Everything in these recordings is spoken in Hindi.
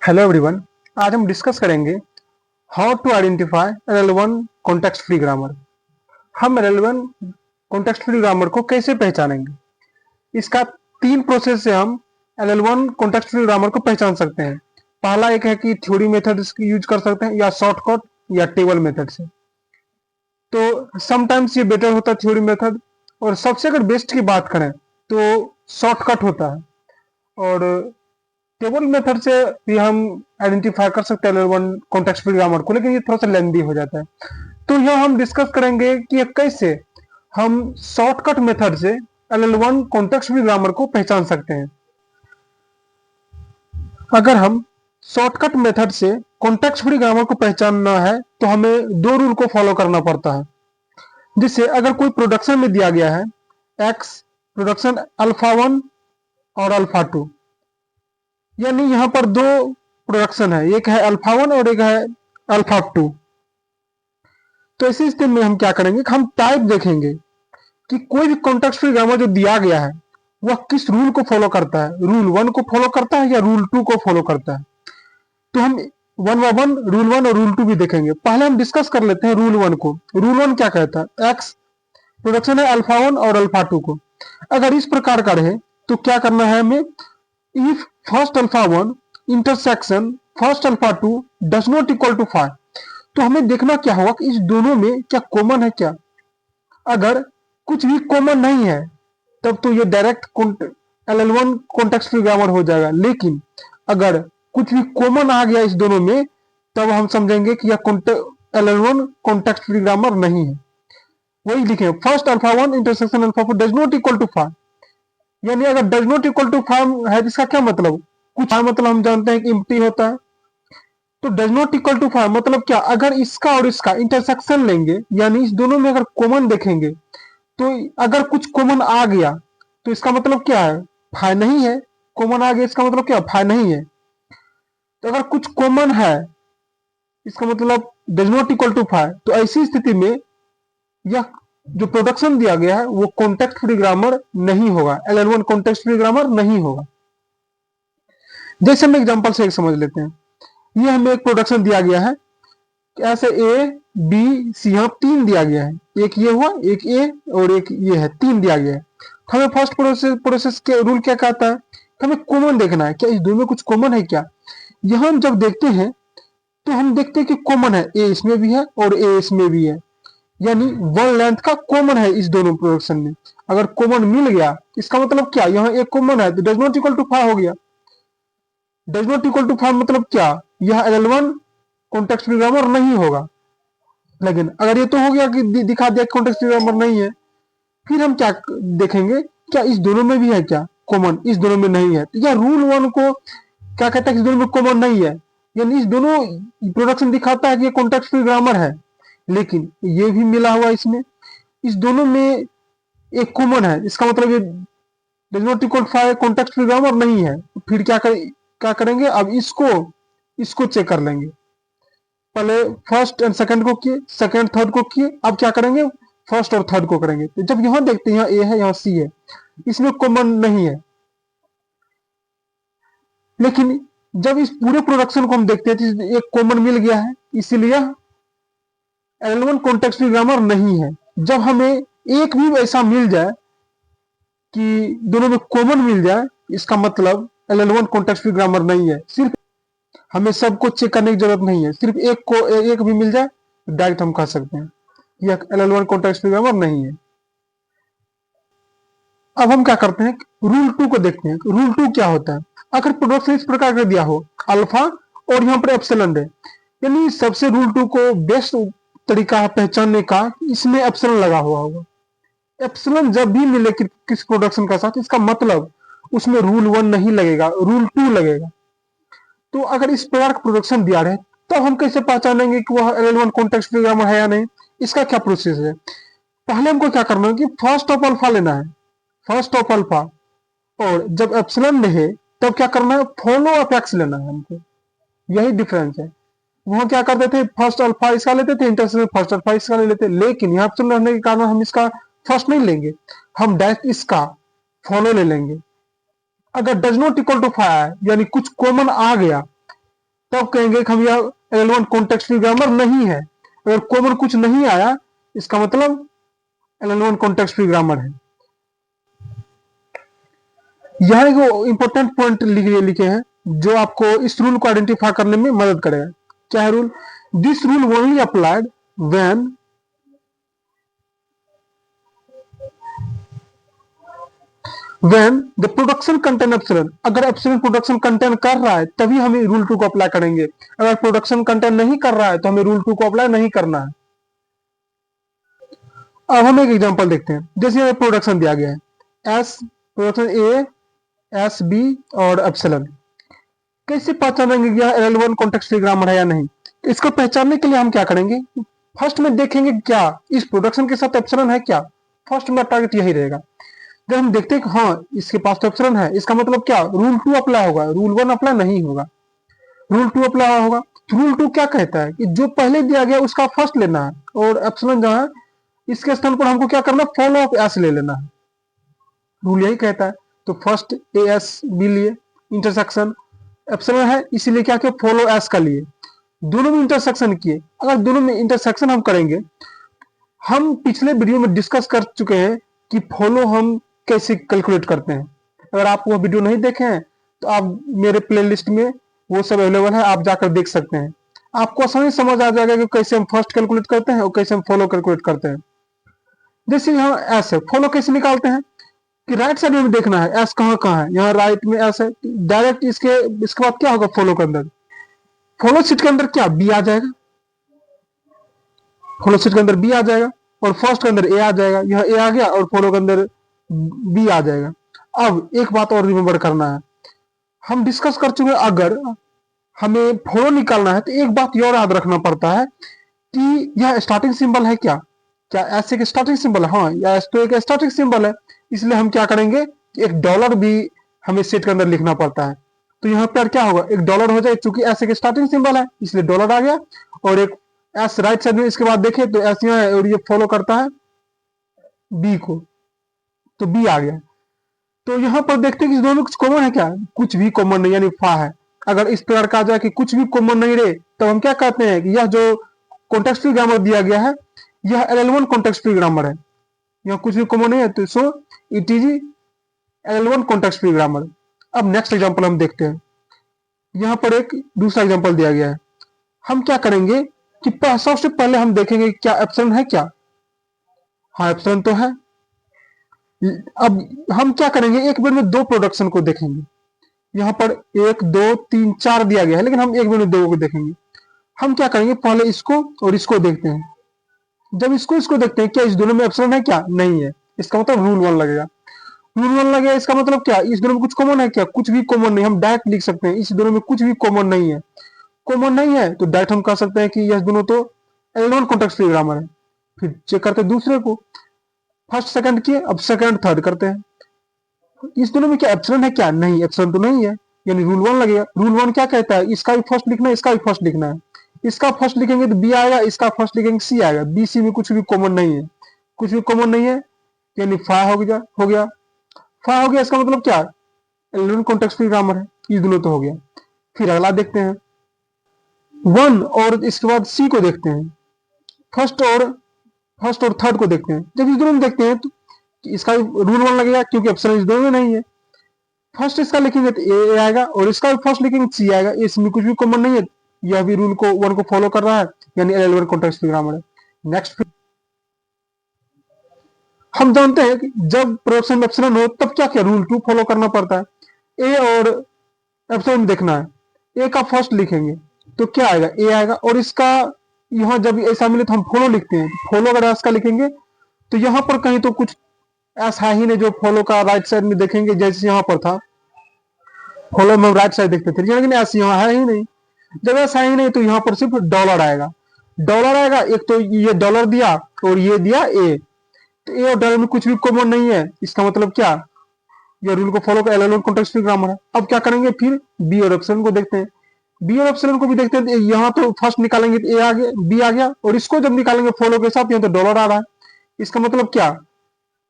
Hello everyone. आज हम डिस्कस करेंगे how to identify L one context free grammar. हम एल1 कॉन्टेक्स्ट फ्री ग्रामर को कैसे पहचानेंगे? इसका तीन प्रोसेस से हम एल1 कॉन्टेक्स्ट फ्री ग्रामर को पहचान सकते हैं। पहला एक है कि थ्योरी मेथड यूज कर सकते हैं या शॉर्टकट या टेबल मेथड से। तो समटाइम्स ये बेटर होता है थ्योरी मेथड, और सबसे अगर बेस्ट की बात करें तो शॉर्टकट होता है। और टेबल मेथड से भी हम आइडेंटिफाई कर सकते हैं एल1 कॉन्टेक्स्ट फ्री ग्रामर को, लेकिन ये थोड़ा सा लेंदी हो जाता है। तो यह हम डिस्कस करेंगे कि ये कैसे हम शॉर्टकट मेथड से एल1 कॉन्टेक्स्ट फ्री ग्रामर को पहचान सकते हैं। अगर हम शॉर्टकट मेथड से कॉन्टेक्स्ट फ्री ग्रामर को पहचानना है तो हमें दो रूल को फॉलो करना पड़ता है। जिससे अगर कोई प्रोडक्शन में दिया गया है एक्स प्रोडक्शन अल्फा 1 और अल्फा 2, यानी यहाँ पर दो प्रोडक्शन है, एक है अल्फा 1 और एक है अल्फा 2। तो ऐसी स्थिति में हम क्या करेंगे, हम टाइप देखेंगे कि कोई भी कॉन्टेक्स्ट फ्री ग्रामर जो दिया गया है वह किस रूल को फॉलो करता है, रूल 1 को फॉलो करता है या रूल 2 को फॉलो करता है। तो हम वन बाय वन रूल 1 और रूल 2 भी देखेंगे। पहले हम डिस्कस कर लेते हैं रूल 1 को। रूल 1 क्या कहता है, एक्स प्रोडक्शन है अल्फा 1 और अल्फा 2 को। अगर इस प्रकार का रहे तो क्या करना है हमें, if first alpha 1 intersection first alpha 2 does not equal to 5, तो हमें देखना क्या होगा कि इस दोनों में क्या कॉमन है क्या। अगर कुछ भी कॉमन नहीं है तब तो ये direct L1 context free grammar हो जाएगा। लेकिन अगर कुछ भी कॉमन आ गया इस दोनों में तब हम समझेंगे कि यह एल1 कॉन्टेक्स्ट फ्री ग्रामर नहीं है। वही लिखे first alpha 1 intersection alpha 4 does not equal to 5, यानी अगर डज नॉट इक्वल टू 5 है इसका क्या मतलब, कुछ मतलब हम जानते हैं कि इम्प्टी होता है। तो डज नॉट इक्वल टू 5 मतलब क्या, अगर इसका और इसका इंटरसेक्शन लेंगे यानी इस दोनों में अगर कॉमन देखेंगे तो अगर कुछ कॉमन आ गया तो इसका मतलब क्या है, 5 नहीं है। कॉमन आ गया इसका मतलब क्या, 5 नहीं है। तो अगर कुछ कॉमन है इसका मतलब डज नॉट इक्वल टू 5, तो ऐसी स्थिति में यह जो प्रोडक्शन दिया गया है वो कॉन्टेक्स्ट फ्री ग्रामर नहीं होगा, एल1 कॉन्टेक्स्ट फ्री ग्रामर नहीं होगा। जैसे हम एग्जांपल से एक समझ लेते हैं। ये हमें एक प्रोडक्शन दिया गया है, ऐसे ए बी सी यहाँ 3 दिया गया है, एक ये हुआ एक ए और एक ये है, 3 दिया गया है। तो हमें फर्स्ट प्रोसेस के रूल क्या कहता है, हमें कॉमन देखना है, क्या इस दोनों में कुछ कॉमन है क्या। यहाँ हम जब देखते हैं तो हम देखते हैं कि कॉमन है, ए इसमें भी है और ए इसमें भी है, यानी वन लेंथ का कॉमन है इस दोनों प्रोडक्शन में। अगर कॉमन मिल गया इसका मतलब क्या, यहाँ एक कॉमन है तो डज नॉट इक्वल टू 5 हो गया। डज नॉट इक्वल टू 5 मतलब क्या, यह एल1 कॉन्टेक्स्ट फ्री ग्रामर नहीं होगा। लेकिन अगर ये तो हो गया कि दिखा दिया कॉन्टेक्स्ट फ्री ग्रामर नहीं है, फिर हम क्या देखेंगे, क्या इस दोनों में भी है क्या कॉमन, इस दोनों में नहीं है। तो यह रूल 1 को क्या कहता है कि इस दोनों में कॉमन नहीं है, यानी इस दोनों प्रोडक्शन दिखाता है कि ये कॉन्टेक्स्ट फ्री ग्रामर है, लेकिन ये भी मिला हुआ इसमें, इस दोनों में एक कॉमन है, इसका मतलब ये does not equal to context free grammar नहीं है। फिर क्या करेंगे, अब इसको चेक कर लेंगे। पहले फर्स्ट एंड सेकंड को किए, सेकंड थर्ड को किए, अब क्या करेंगे फर्स्ट और थर्ड को करेंगे। तो जब यहां देखते हैं यहाँ ए है यहाँ सी है, इसमें कॉमन नहीं है। लेकिन जब इस पूरे प्रोडक्शन को हम देखते हैं तो एक कॉमन मिल गया है, इसीलिए एल1 कॉन्टेक्स्ट फ्री ग्रामर नहीं है। जब हमें एक भी ऐसा मिल जाए कि दोनों में कॉमन मिल जाए, इसका मतलब एल1 कॉन्टेक्स्ट फ्री ग्रामर नहीं है। सिर्फ हमें सबको चेक करने की जरूरत नहीं है, सिर्फ एक भी मिल जाए डायरेक्ट हम कह सकते हैं यह एल1 कॉन्टेक्स्ट फ्री ग्रामर नहीं है। अब हम क्या करते हैं, रूल 2 को देखते हैं। रूल 2 क्या होता है, अगर प्रोडक्शन इस प्रकार का दिया हो अल्फा और यहाँ पर एप्सिलॉन है, यानी सबसे रूल 2 को बेस्ट तरीका है पहचानने का, इसमें एप्सिलॉन लगा हुआ होगा। एप्सिलॉन जब भी मिले किस प्रोडक्शन का साथ, इसका मतलब उसमें रूल 1 नहीं लगेगा, रूल 2 लगेगा। तो अगर इस प्रकार का प्रोडक्शन दिया रहे तो हम कैसे पहचानेंगे कि वह एल1 कॉन्टेक्स्ट फ्री ग्रामर है या नहीं। इसका क्या प्रोसेस है, पहले हमको क्या करना है कि फर्स्ट ऑफ अल्फा लेना है, फर्स्ट ऑफ अल्फा, और जब एप्सिलॉन रहे तब क्या करना है, फॉलो ऑफ एक्स लेना है हमको। यही डिफरेंस है। वहां क्या करते थे, फर्स्ट अल्फा इसका लेते थे, इंटरसेक्शन फर्स्ट अल्फा इसका ले लेते, लेकिन यहाँ एप्सिलॉन रहने के कारण हम इसका फर्स्ट नहीं लेंगे, हम डायरेक्ट इसका फॉलो ले लेंगे। अगर डज नॉट इक्वल टू 5 यानी कुछ कॉमन आ गया तब कहेंगे कि हम यह एल1 कॉन्टेक्स्ट फ्री ग्रामर नहीं है। अगर कॉमन कुछ नहीं आया इसका मतलब एल1 कॉन्टेक्स्ट फ्री ग्रामर है। यहाँ एक इंपॉर्टेंट पॉइंट लिखे हैं जो आपको इस रूल को आइडेंटिफाई करने में मदद करेगा। क्या है rule? This rule only applied when the production contain epsilon. अगर एप्सिलॉन प्रोडक्शन कंटेन कर रहा है तभी हम रूल 2 को अप्लाई करेंगे। अगर प्रोडक्शन कंटेन नहीं कर रहा है तो हमें रूल 2 को अप्लाई नहीं करना है। अब हम एक एग्जांपल देखते हैं। जैसे यहाँ प्रोडक्शन दिया गया है S production A S B और एप्सिलॉन। कैसे पहचानेंगे कि यह एल1 कॉन्टेक्स्ट फ्री ग्रामर है या नहीं? इसको पहचानने के लिए हम क्या करेंगे? फर्स्ट में देखेंगे क्या इस प्रोडक्शन के साथ एप्सिलॉन है क्या। फर्स्ट मेरा टारगेट यही रहेगा। जब हम देखते हैं कि हाँ इसके पास तो एप्सिलॉन है, इसका मतलब क्या रूल 2 अप्लाई होगा, रूल 1 अप्लाई नहीं होगा, रूल 2 अप्लाई होगा। तो रूल 2 क्या कहता है कि जो पहले दिया गया उसका फर्स्ट लेना है और एप्सिलॉन जहां है इसके स्थान पर हमको क्या करना है, फॉलो ऑफ एस ले लेना है। रूल यही कहता है। तो फर्स्ट ए एस बी लिए, इंटरसेक्शन एप्सिलॉन है इसीलिए क्या किया, फॉलो एस का लिए। दोनों में इंटरसेक्शन किए। अगर दोनों में इंटरसेक्शन हम करेंगे, हम पिछले वीडियो में डिस्कस कर चुके हैं कि फॉलो हम कैसे कैलकुलेट करते हैं। अगर आप वो वीडियो नहीं देखे हैं तो आप मेरे प्लेलिस्ट में वो सब अवेलेबल है, आप जाकर देख सकते हैं। आपको आसानी समझ आ जाएगा कि कैसे हम फर्स्ट कैलकुलेट करते हैं और कैसे हम फॉलो कैलकुलेट करते हैं। जैसे यहाँ एस है, फॉलो कैसे निकालते हैं कि राइट साइड में देखना है एस कहाँ कहाँ है। यहाँ राइट में एस है, डायरेक्ट इसके बाद क्या होगा, फॉलो के अंदर, फॉलो सीट के अंदर क्या बी आ जाएगा, फॉलो सीट के अंदर बी आ जाएगा और फर्स्ट के अंदर ए आ जाएगा। यहाँ ए आ गया और फॉलो के अंदर बी आ जाएगा। अब एक बात और रिमेंबर करना है, हम डिस्कस कर चुके हैं अगर हमें फॉलो निकालना है तो एक बात और याद रखना पड़ता है कि यह स्टार्टिंग सिंबल है क्या, क्या एस एक स्टार्टिंग सिंबल है? हाँ, या एस तो एक स्टार्टिंग सिंबल है, इसलिए हम क्या करेंगे, एक डॉलर भी हमें सेट के अंदर लिखना पड़ता है। तो यहाँ पर क्या होगा, एक डॉलर हो जाए, चूंकि एस एक स्टार्टिंग सिंबल है इसलिए डॉलर आ गया, और एक एस राइट साइड में इसके बाद देखें तो एस यहाँ है और ये फॉलो करता है बी को, तो बी आ गया। तो यहाँ पर देखते हैं कि दोनों में कुछ कॉमन है क्या, कुछ भी कॉमन नहीं, यानी फा है। अगर इस प्रकार का आ जाए कि कुछ भी कॉमन नहीं रहे तो हम क्या कहते हैं कि यह जो कॉन्टेक्स्ट फ्री ग्रामर दिया गया है यह एल1 कॉन्टेक्स्ट फ्री ग्रामर है। यहाँ कुछ भी कॉमन नहीं है तो सो it is L1 context free grammar. अब नेक्स्ट एग्जांपल हम देखते हैं। यहाँ पर एक दूसरा एग्जांपल दिया गया है। हम क्या करेंगे कि सबसे पहले हम देखेंगे क्या एप्सिलॉन है क्या। हाँ एप्सिलॉन तो है। अब हम क्या करेंगे, एक बार में दो प्रोडक्शन को देखेंगे। यहाँ पर 1 2 3 4 दिया गया है लेकिन हम एक बार में दो को देखेंगे। हम क्या करेंगे, पहले इसको और इसको देखते हैं। जब इसको देखते हैं क्या इस दोनों में एप्सिलॉन है क्या, नहीं है, इसका मतलब रूल 1 लगेगा। रूल 1 लगेगा इसका मतलब क्या, इस दोनों में कुछ कॉमन है क्या, कुछ भी कॉमन नहीं। हम डायरेक्ट लिख सकते हैं इस दोनों में कुछ भी कॉमन नहीं है। कॉमन नहीं है तो डायरेक्ट हम कह सकते हैं कि यह दोनों तो एल1 कॉन्टेक्स्ट फ्री ग्रामर है। फिर चेक करते हैं दूसरे को, फर्स्ट सेकंड किए, अब सेकंड थर्ड करते हैं। इस दोनों में क्या एप्सिलॉन है क्या, नहीं, एप्सिलॉन तो नहीं है, यानी रूल 1 लगेगा। रूल 1 क्या कहता है, इसका भी फर्स्ट लिखना है, इसका भी फर्स्ट लिखना है। इसका फर्स्ट लिखेंगे तो बी आएगा, इसका फर्स्ट लिखेंगे सी आएगा। बी सी में कुछ भी कॉमन नहीं है, कुछ भी कॉमन नहीं है, यानी फा हो गया, फा हो गया। इसका मतलब क्या, एल1 कॉन्टेक्स्ट फ्री ग्रामर है। ये दोनों तो हो गया। फिर अगला देखते हैं 1 और इसके बाद सी को देखते हैं। फर्स्ट और थर्ड को देखते हैं। जब इस दोनों में देखते हैं तो इसका रूल 1 लगेगा क्योंकि एप्सिलॉन इस दोनों में नहीं है। फर्स्ट इसका लिखेंगे तो ए आएगा और इसका भी फर्स्ट लिखेंगे सी आएगा। इसमें कुछ भी कॉमन नहीं है, यह भी रूल को 1 को फॉलो कर रहा है, यानी एल1 कॉन्टेक्स्ट फ्री ग्रामर है। नेक्स्ट हम जानते हैं कि जब प्रोडक्शन में एप्सिलॉन हो तब क्या क्या रूल 2 फॉलो करना पड़ता है। ए और एप्सिलॉन देखना है, ए का फर्स्ट लिखेंगे तो क्या आएगा, ए आएगा। और इसका यहाँ जब ऐसा मिले तो हम फॉलो लिखते हैं। फॉलो अगर एस का लिखेंगे तो यहाँ पर कहीं तो कुछ एस है ही नहीं जो फॉलो का राइट साइड में देखेंगे, जैसे यहाँ पर था फॉलो में हम राइट साइड देखते थे, लेकिन एस यहाँ है ही नहीं। जब एस है ही नहीं तो यहाँ पर सिर्फ डॉलर आएगा। डॉलर आएगा, एक तो ये डॉलर दिया और ये दिया ए, तो ए और डॉलर में कुछ भी कॉमन नहीं है। इसका मतलब क्या, ये रूल को फॉलो कर एल1 कॉन्टेक्स्ट फ्री ग्रामर है। अब क्या करेंगे, फिर बी और एप्सिलॉन को देखते हैं। बी और एप्सिलॉन को भी देखते हैं। यहाँ तो फर्स्ट निकालेंगे तो ए आ गया, बी आ गया, और इसको जब निकालेंगे फॉलो के साथ यहाँ तो डॉलर आ रहा है। इसका मतलब क्या,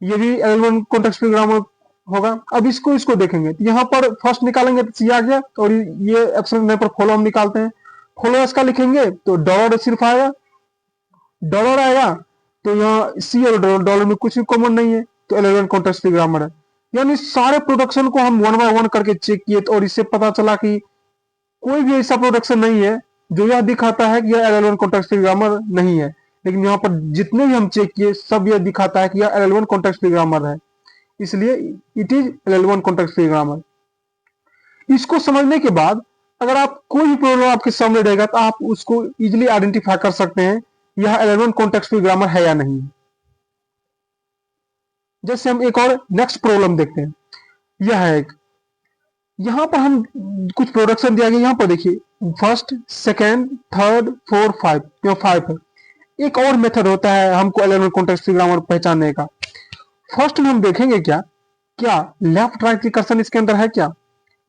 ये भी एल1 कॉन्टेक्स्ट फ्री ग्रामर होगा। अब इसको इसको देखेंगे तो यहाँ पर फर्स्ट निकालेंगे तो सी आ गया, और ये एप्सिलॉन पर फॉलो हम निकालते हैं। फॉलो इसका लिखेंगे तो डॉलर सिर्फ आएगा, डॉलर आएगा तो यहाँ सी और डॉलर में कुछ भी कॉमन नहीं है, तो एलिमेंट कॉन्टेक्स्ट फ्री ग्रामर है। यानी सारे प्रोडक्शन को हम वन बाय वन करके चेक किए, और इससे पता चला कि कोई भी ऐसा प्रोडक्शन नहीं है जो यह दिखाता है कि यह एल1 कॉन्टेक्स्ट फ्री ग्रामर नहीं है। लेकिन यहाँ पर जितने भी हम चेक किए सब यह दिखाता है कि यह एल1 कॉन्टेक्स्ट फ्री ग्रामर है, इसलिए it is L1 context free grammar. इसको समझने के बाद अगर आप कोई भी प्रॉब्लम आपके सामने रहेगा तो आप उसको इजिली आइडेंटिफाई कर सकते हैं यह एल1 कॉन्टेक्स्ट फ्री ग्रामर है या नहीं। जैसे हम एक और नेक्स्ट प्रॉब्लम देखते हैं, यह है एक, यहां पर हम कुछ प्रोडक्शन दिया गया, यहां पर देखिए first second third fourth five, यहाँ फाइव है। एक और मेथड होता है हमको एल1 कॉन्टेक्स्ट फ्री ग्रामर पहचानने का। फर्स्ट में हम देखेंगे क्या क्या लेफ्ट राइट रिकर्सन इसके अंदर है क्या।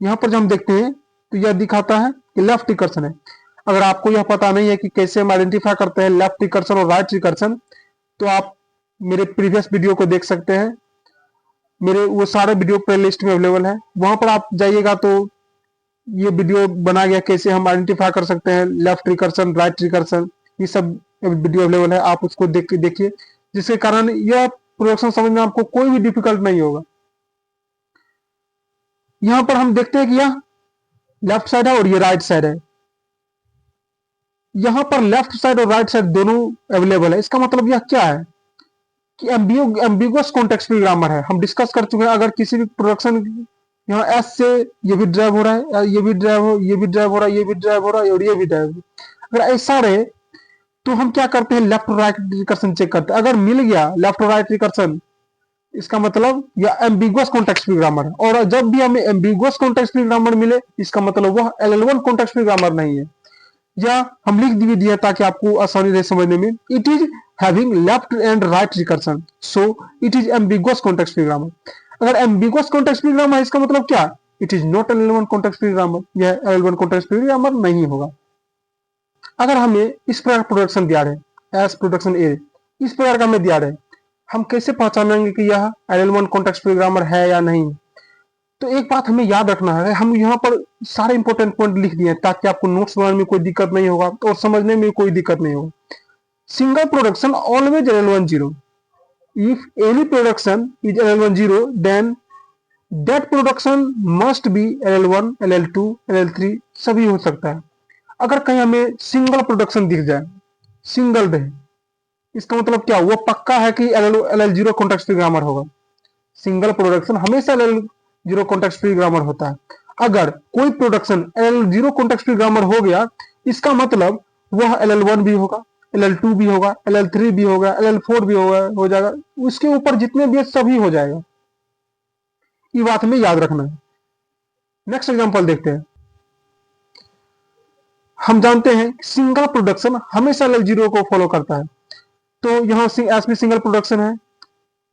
यहाँ पर जब हम देखते हैं तो यह दिखाता है कि लेफ्ट रिकर्सन है। अगर आपको यह पता नहीं है कि कैसे हम आइडेंटिफाई करते हैं लेफ्ट रिकर्सन और राइट रिकर्सन, तो आप मेरे प्रीवियस वीडियो को देख सकते हैं, मेरे वो सारे वीडियो प्लेलिस्ट में अवेलेबल है, वहां पर आप जाइएगा तो ये वीडियो बना गया कैसे हम आइडेंटिफाई कर सकते हैं लेफ्ट रिकर्सन राइट रिकर्सन, ये सब वीडियो अवेलेबल है, आप उसको देख के देखिए, जिसके कारण यह प्रोडक्शन समझने में आपको कोई भी डिफिकल्ट नहीं होगा। यहां पर हम देखते हैं कि यह लेफ्ट साइड है और ये राइट साइड है। यहां पर लेफ्ट साइड और राइट साइड दोनों अवेलेबल है, इसका मतलब यह क्या है कि एम्बिगुअस कॉन्टेक्स्ट फ्री ग्रामर है। हम डिस्कस कर चुके हैं अगर किसी भी प्रोडक्शन यहाँ एस से ये भी ड्राइव हो रहा है, ये भी ड्राइव हो, ये भी ड्राइव हो रहा है, ये भी ड्राइव हो रहा है और ये भी ड्राइव, अगर ऐसा रहे तो हम क्या करते हैं लेफ्ट और राइट रिकर्सन चेक करते हैं। अगर मिल गया लेफ्ट और राइट रिकर्सन, इसका मतलब यह एम्बिगुअस कॉन्टेक्स्ट फ्री ग्रामर है। और जब भी हमें एम्बिगुअस कॉन्टेक्स्ट फ्री ग्रामर मिले, इसका मतलब वह एल1 कॉन्टेक्स्ट फ्री ग्रामर नहीं है। या हम लिख भी दिए ताकि आपको आसानी रहे समझने में, it is having left and right recursion, so it is ambiguous context free grammar. अगर एम्बिगुअस कॉन्टेक्स्ट फ्री ग्रामर है, इसका मतलब क्या, it is not an L1 context free grammar, यह एल1 कॉन्टेक्स्ट फ्री ग्रामर नहीं होगा। अगर हमें इस प्रकार प्रोडक्शन दिया रहे एस प्रोडक्शन ए, इस प्रकार का हमें दिया रहे, हम कैसे पहचानेंगे कि यह एल1 कॉन्टेक्स्ट फ्री ग्रामर है या नहीं। तो एक बात हमें याद रखना है, हम यहाँ पर सारे इंपॉर्टेंट पॉइंट लिख दिए ताकि आपको नोट्स बनाने में कोई दिक्कत नहीं होगा और समझने में कोई दिक्कत नहीं होगा। Single production always L one zero, if any production is L one zero then that production must be L one L two एल3 सभी हो सकता है। अगर कहीं हमें सिंगल प्रोडक्शन दिख जाए, सिंगल रहे, इसका मतलब क्या, वो पक्का है कि L zero context free grammar होगा। सिंगल प्रोडक्शन हमेशा L zero context free grammar होता है। अगर कोई production L zero context free grammar हो गया, इसका मतलब वह एल1 भी होगा, एल2 भी होगा, एल3 भी होगा, एल4 भी होगा, हो जाएगा, उसके ऊपर जितने भी सभी हो जाएगा। ये बात हमें याद रखना है। नेक्स्ट एग्जांपल देखते हैं। हम जानते हैं सिंगल प्रोडक्शन हमेशा एल जीरो को फॉलो करता है, तो यहाँ एस भी सिंगल प्रोडक्शन है,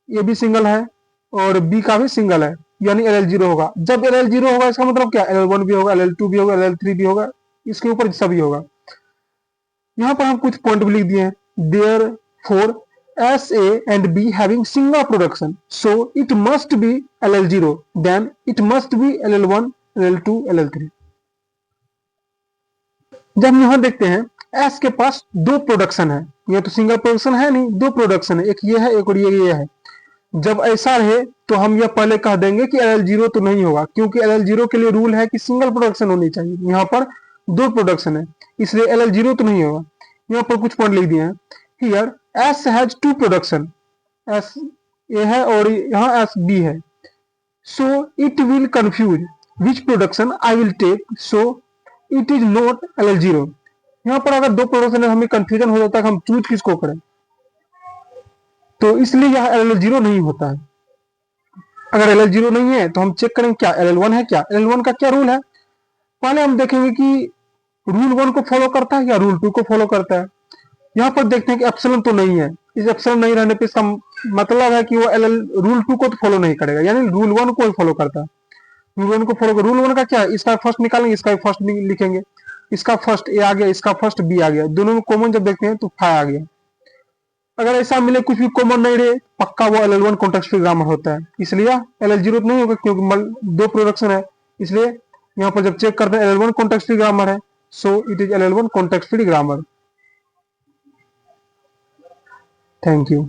ए भी सिंगल है और बी का भी सिंगल है, यानी एल जीरो होगा। जब एल जीरो होगा इसका मतलब क्या, एल1 भी होगा, एल2 भी होगा, एल3 भी होगा, इसके ऊपर सभी होगा। यहाँ पर हम कुछ पॉइंट भी लिख दिए हैं, there four S A and B having single production, so it must be L zero, then it must be L one L two एल3। जब हम यहाँ देखते हैं एस के पास दो प्रोडक्शन है, ये तो सिंगल प्रोडक्शन है नहीं, दो प्रोडक्शन है, एक ये है एक और ये है। जब ऐसा रहे तो हम यह पहले कह देंगे कि एल जीरो तो नहीं होगा, क्योंकि एल जीरो के लिए रूल है कि सिंगल प्रोडक्शन होनी चाहिए, यहाँ पर दो प्रोडक्शन है इसलिए एल जीरो तो नहीं होगा। यहाँ पर कुछ पॉइंट लिख दिए हैं, here S has two production, S A है और यहाँ एस बी है, so it will confuse which production I will take, so it is not L zero. यहाँ पर अगर दो प्रोडक्शन है हमें कंफ्यूजन हो जाता है कि हम चूज किसको करें, तो इसलिए यह एल जीरो नहीं होता है। अगर एल जीरो नहीं है तो हम चेक करेंगे क्या एल1 है, क्या एल1 का क्या रूल है। पहले हम देखेंगे कि रूल 1 को फॉलो करता है या रूल 2 को फॉलो करता है। यहाँ पर देखते हैं कि एप्सिलॉन तो नहीं है, इस एप्सिलॉन नहीं रहने पे इसका मतलब है कि वो रूल 2 को तो फॉलो नहीं करेगा, यानी रूल 1 को ही फॉलो करता है। रूल 1 को फॉलो कर, रूल 1 का क्या है, इसका फर्स्ट निकालेंगे, इसका फर्स्ट लिखेंगे, इसका फर्स्ट ए आ गया, इसका फर्स्ट बी आ गया, दोनों में कॉमन जब देखते हैं तो फाइव आ गया। अगर ऐसा मिले कुछ भी कॉमन नहीं रहे, पक्का वो LL1 कॉन्टेक्स्ट फ्री ग्रामर होता है। इसलिए LL0 नहीं होगा क्योंकि दो प्रोडक्शन है, इसलिए यहाँ पर जब चेक करते हैं LL1 कॉन्टेक्स्ट फ्री ग्रामर है, so it is LL1 context free grammar. Thank you.